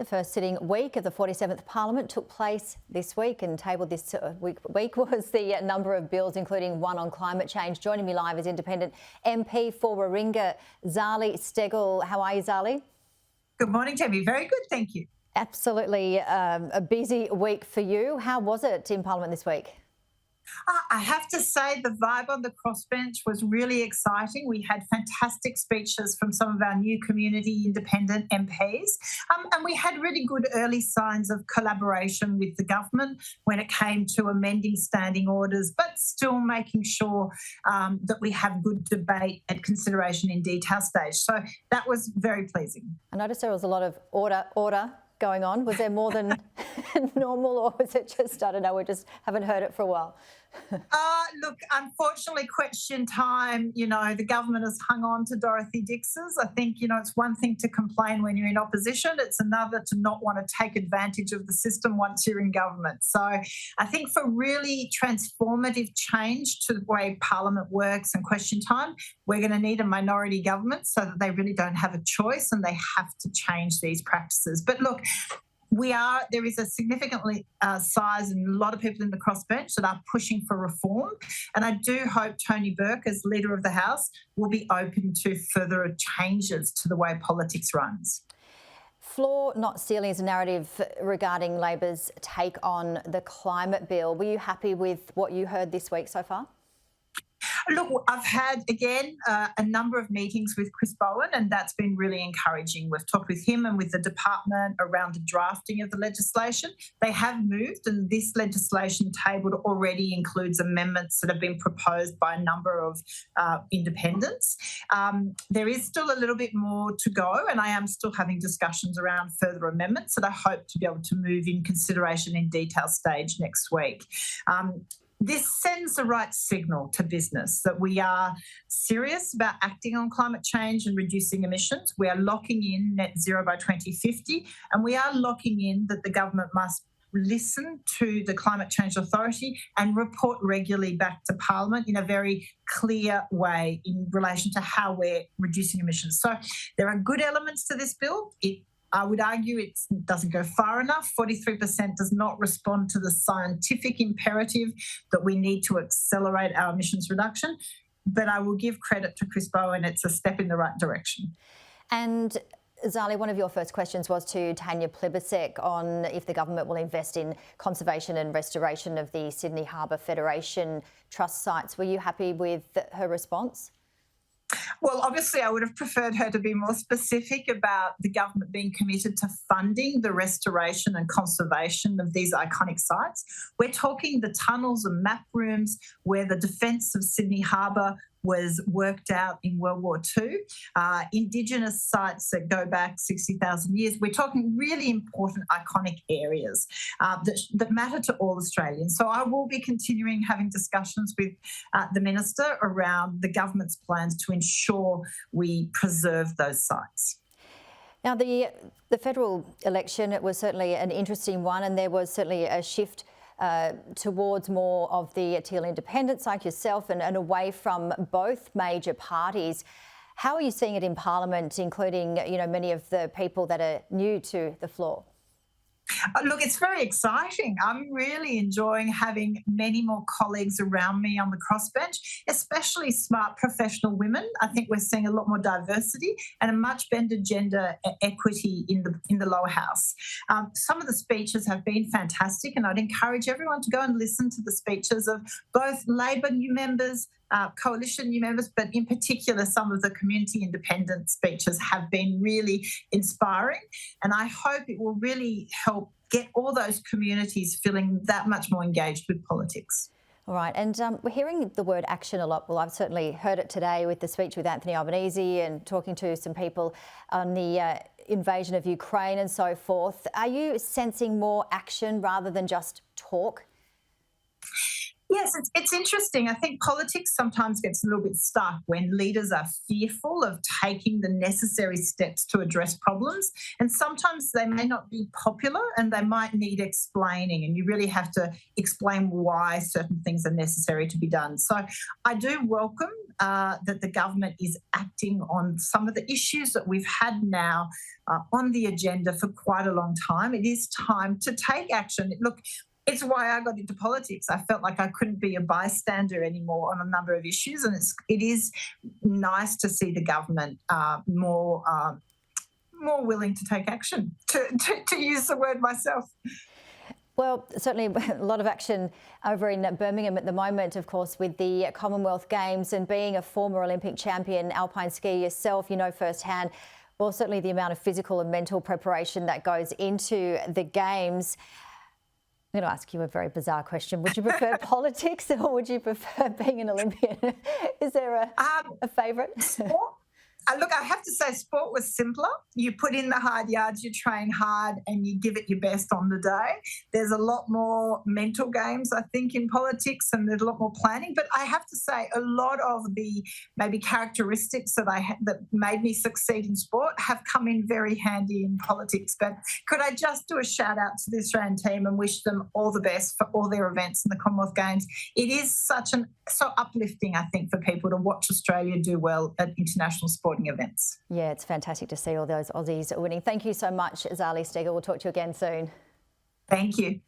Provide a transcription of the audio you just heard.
The first sitting week of the 47th Parliament took place this week, and tabled this week was the number of bills, including one on climate change. Joining me live is independent MP for Warringah, Zali Steggall. How are you, Zali? Good morning, Tammy. Very good, thank you. Absolutely a busy week for you. How was it in Parliament this week? I have to say the vibe on the crossbench was really exciting. We had fantastic speeches from some of our new community independent MPs, and we had really good early signs of collaboration with the government when it came to amending standing orders, but still making sure that we have good debate and consideration in detail stage. So that was very pleasing. I noticed there was a lot of order going on. Was there more than normal, or was it just, I don't know, we just haven't heard it for a while? Look, unfortunately, question time, the government has hung on to Dorothy Dix's. I think, it's one thing to complain when you're in opposition. It's another to not want to take advantage of the system once you're in government. So I think for really transformative change to the way Parliament works and question time, we're going to need a minority government so that they really don't have a choice and they have to change these practices. But look, there is a significantly size and a lot of people in the crossbench that are pushing for reform. And I do hope Tony Burke, as Leader of the House, will be open to further changes to the way politics runs. Floor not stealing is a narrative regarding Labor's take on the climate bill. Were you happy with what you heard this week so far? Look, I've had, again, a number of meetings with Chris Bowen, and that's been really encouraging. We've talked with him and with the department around the drafting of the legislation. They have moved, and this legislation tabled already includes amendments that have been proposed by a number of independents. There is still a little bit more to go, and I am still having discussions around further amendments that I hope to be able to move in consideration in detail stage next week. This sends the right signal to business that we are serious about acting on climate change and reducing emissions. We are locking in net zero by 2050, and we are locking in that the government must listen to the Climate Change Authority and report regularly back to Parliament in a very clear way in relation to how we're reducing emissions. So there are good elements to this bill. I would argue it doesn't go far enough. 43% does not respond to the scientific imperative that we need to accelerate our emissions reduction. But I will give credit to Chris Bowen. It's a step in the right direction. And Zali, one of your first questions was to Tanya Plibersek on if the government will invest in conservation and restoration of the Sydney Harbour Federation Trust sites. Were you happy with her response? Well, obviously, I would have preferred her to be more specific about the government being committed to funding the restoration and conservation of these iconic sites. We're talking the tunnels and map rooms where the defence of Sydney Harbour was worked out in World War II, Indigenous sites that go back 60,000 years. We're talking really important, iconic areas that matter to all Australians. So I will be continuing having discussions with the Minister around the government's plans to ensure we preserve those sites. Now, the federal election, it was certainly an interesting one, and there was certainly a shift towards more of the Teal independents like yourself and away from both major parties. How are you seeing it in Parliament, including, many of the people that are new to the floor? Look, it's very exciting. I'm really enjoying having many more colleagues around me on the crossbench, especially smart professional women. I think we're seeing a lot more diversity and a much better gender equity in the lower house. Some of the speeches have been fantastic, and I'd encourage everyone to go and listen to the speeches of both Labor new members, coalition new members, but in particular, some of the community independent speeches have been really inspiring. And I hope it will really help get all those communities feeling that much more engaged with politics. All right, and we're hearing the word action a lot. Well, I've certainly heard it today with the speech with Anthony Albanese and talking to some people on the invasion of Ukraine and so forth. Are you sensing more action rather than just talk? Yes, it's interesting. I think politics sometimes gets a little bit stuck when leaders are fearful of taking the necessary steps to address problems. And sometimes they may not be popular and they might need explaining, and you really have to explain why certain things are necessary to be done. So I do welcome that the government is acting on some of the issues that we've had now on the agenda for quite a long time. It is time to take action. Look, it's why I got into politics. I felt like I couldn't be a bystander anymore on a number of issues, and it is nice to see the government more willing to take action. To use the word myself. Well, certainly a lot of action over in Birmingham at the moment, of course, with the Commonwealth Games, and being a former Olympic champion alpine skier yourself, you know firsthand, well, certainly the amount of physical and mental preparation that goes into the Games. I'm going to ask you a very bizarre question. Would you prefer politics or would you prefer being an Olympian? Is there a favourite? Sport. Look, I have to say sport was simpler. You put in the hard yards, you train hard and you give it your best on the day. There's a lot more mental games, I think, in politics, and there's a lot more planning. But I have to say a lot of the maybe characteristics that that made me succeed in sport have come in very handy in politics. But could I just do a shout out to the Australian team and wish them all the best for all their events in the Commonwealth Games? It is so uplifting, I think, for people to watch Australia do well at international sporting events. Yeah, it's fantastic to see all those Aussies winning. Thank you so much, Zali Steggall. We'll talk to you again soon. Thank you.